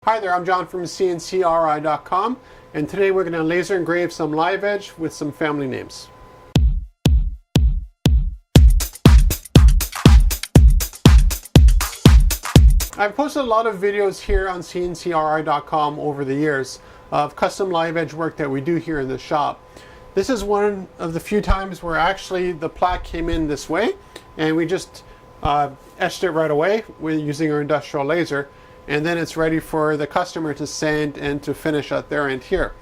Hi there, I'm John from CNCKing.com, and today we're going to laser engrave some live edge with some family names. I've posted a lot of videos here on CNCKing.com over the years of custom live edge work that we do here in the shop. This is one of the few times where actually the plaque came in this way, and we just etched it right away with using our industrial laser. And then it's ready for the customer to sand and to finish at their end here.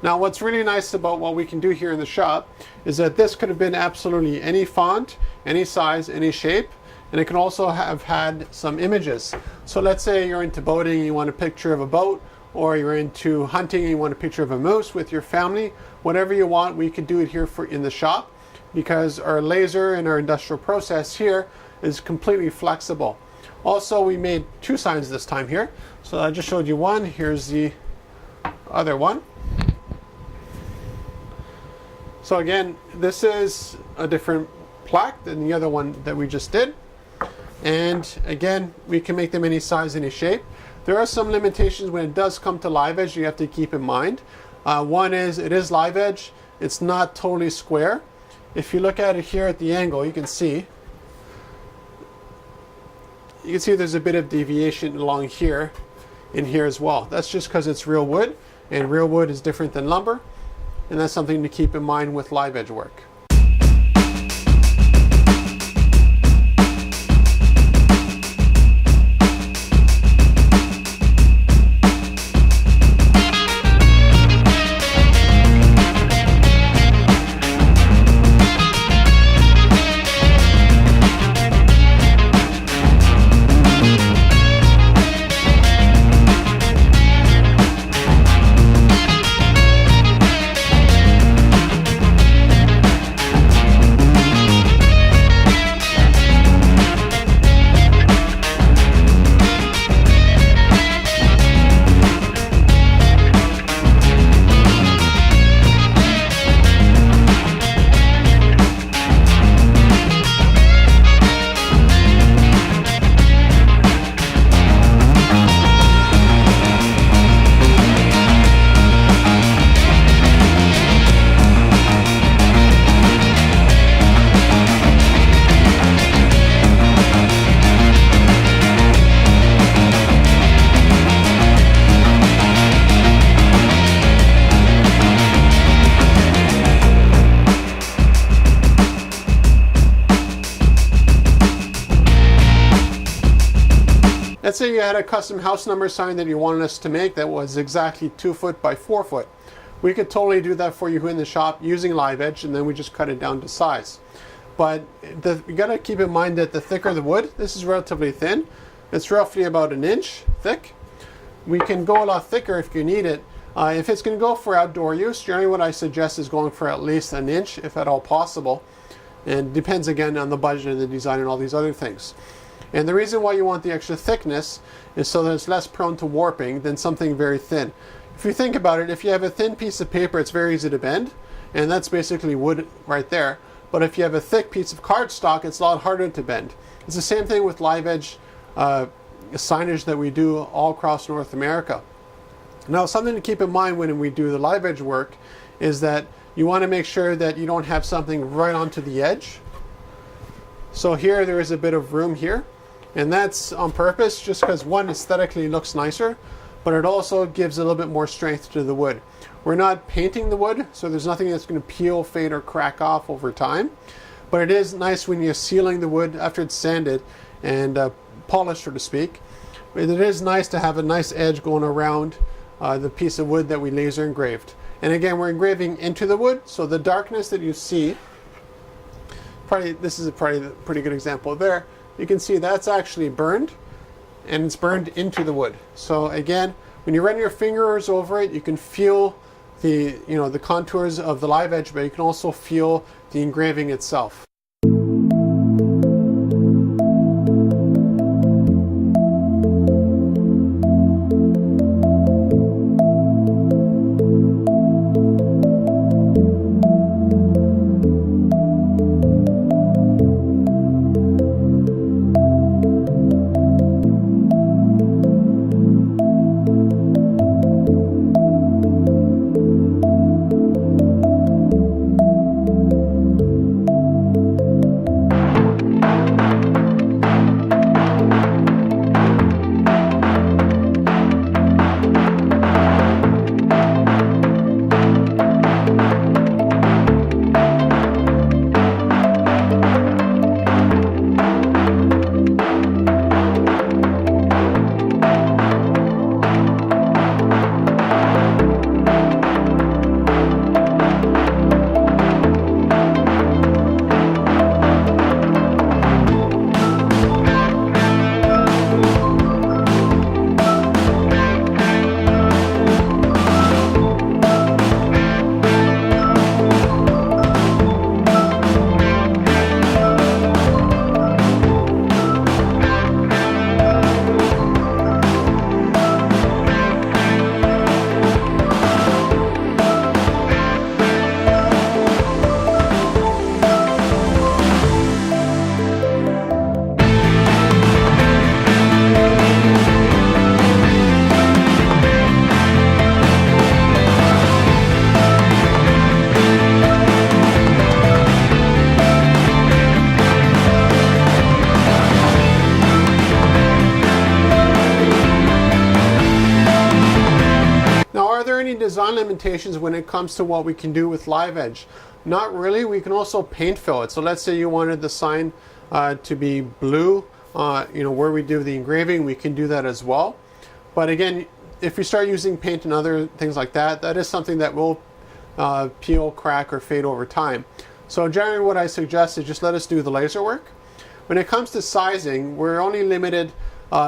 Now what's really nice about what we can do here in the shop is that this could have been absolutely any font, any size, any shape, and it can also have had some images. So let's say you're into boating and you want a picture of a boat, or you're into hunting and you want a picture of a moose with your family. Whatever you want, we could do it here in the shop, because our laser and our industrial process here is completely flexible. Also, we made two signs this time here. So I just showed you one. Here's the other one. So again, this is a different plaque than the other one that we just did. And again, we can make them any size, any shape. There are some limitations when it does come to live edge you have to keep in mind. One is it is live edge. It's not totally square. If you look at it here at the angle, you can see there's a bit of deviation along here, in here as well. That's just because it's real wood, and real wood is different than lumber, and that's something to keep in mind with live edge work. Let's say you had a custom house number sign that you wanted us to make that was exactly 2 foot by 4 foot. We could totally do that for you in the shop using live edge, and then we just cut it down to size. But you got to keep in mind that the thicker the wood, this is relatively thin. It's roughly about 1 inch thick. We can go a lot thicker if you need it. If it's going to go for outdoor use, generally what I suggest is going for at least 1 inch, if at all possible. And it depends again on the budget and the design and all these other things. And the reason why you want the extra thickness is so that it's less prone to warping than something very thin. If you think about it, if you have a thin piece of paper, it's very easy to bend, and that's basically wood right there. But if you have a thick piece of cardstock, it's a lot harder to bend. It's the same thing with live edge signage that we do all across North America. Now, something to keep in mind when we do the live edge work is that you want to make sure that you don't have something right onto the edge. So here there is a bit of room here. And that's on purpose, just because one, aesthetically looks nicer, but it also gives a little bit more strength to the wood. We're not painting the wood, so there's nothing that's going to peel, fade, or crack off over time. But it is nice when you're sealing the wood after it's sanded and polished, so to speak. It is nice to have a nice edge going around the piece of wood that we laser engraved. And again, we're engraving into the wood, so the darkness that you see, this is probably a pretty good example there. You can see that's actually burned, and it's burned into the wood. So again, when you run your fingers over it, you can feel the contours of the live edge, but you can also feel the engraving itself. any design limitations when it comes to what we can do with Live Edge? Not really. We can also paint fill it. So let's say you wanted the sign to be blue, where we do the engraving, we can do that as well. But again, if we start using paint and other things like that, that is something that will peel, crack, or fade over time. So generally what I suggest is just let us do the laser work. When it comes to sizing, we're only limited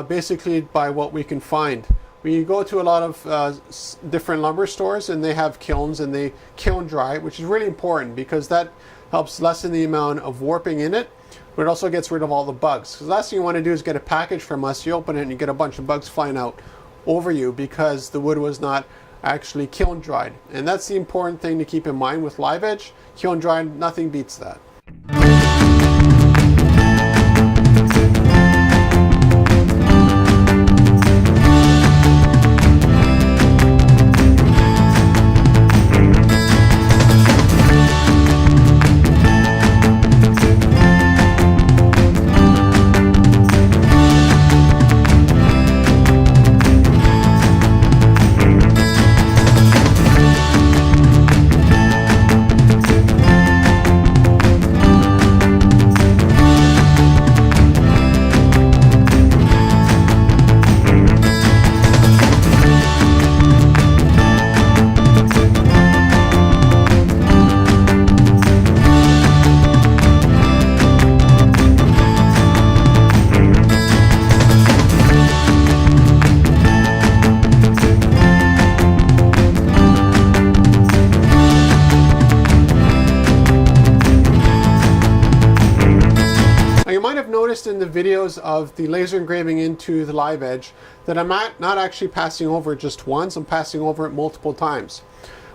basically by what we can find. We go to a lot of different lumber stores and they have kilns and they kiln dry, which is really important because that helps lessen the amount of warping in it, but it also gets rid of all the bugs. Because the last thing you want to do is get a package from us, you open it and you get a bunch of bugs flying out over you because the wood was not actually kiln dried. And that's the important thing to keep in mind with Live Edge. Kiln dried, nothing beats that. Noticed in the videos of the laser engraving into the Live Edge that I'm not actually passing over it just once, I'm passing over it multiple times.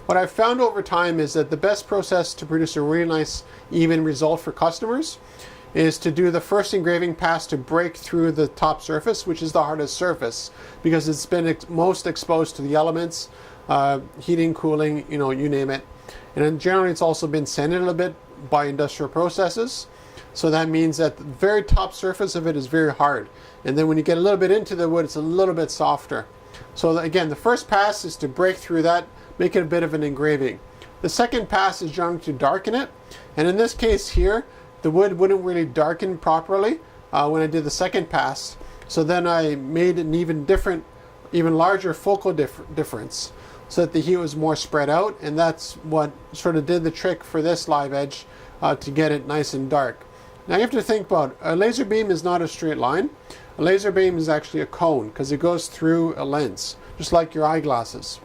What I've found over time is that the best process to produce a really nice even result for customers is to do the first engraving pass to break through the top surface, which is the hardest surface because it's been most exposed to the elements, heating, cooling, you name it. And then generally it's also been sanded a little bit by industrial processes. So that means that the very top surface of it is very hard. And then when you get a little bit into the wood, it's a little bit softer. So again, the first pass is to break through that, make it a bit of an engraving. The second pass is generally to darken it. And in this case here, the wood wouldn't really darken properly when I did the second pass. So then I made an even larger focal difference so that the heat was more spread out. And that's what sort of did the trick for this Live Edge to get it nice and dark. Now you have to think about a laser beam is not a straight line. A laser beam is actually a cone because it goes through a lens, just like your eyeglasses.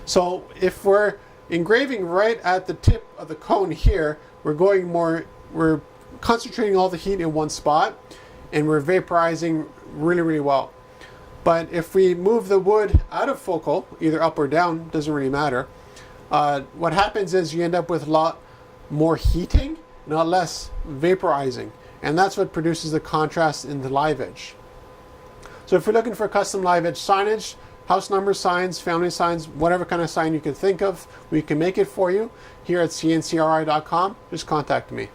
So if we're engraving right at the tip of the cone here, we're concentrating all the heat in one spot and we're vaporizing really, really well. But if we move the wood out of focal, either up or down, doesn't really matter, what happens is you end up with a lot more heating, not less vaporizing, and that's what produces the contrast in the Live Edge. So if you're looking for custom Live Edge signage, house number signs, family signs, whatever kind of sign you can think of, we can make it for you here at CNCKing.com. Just contact me.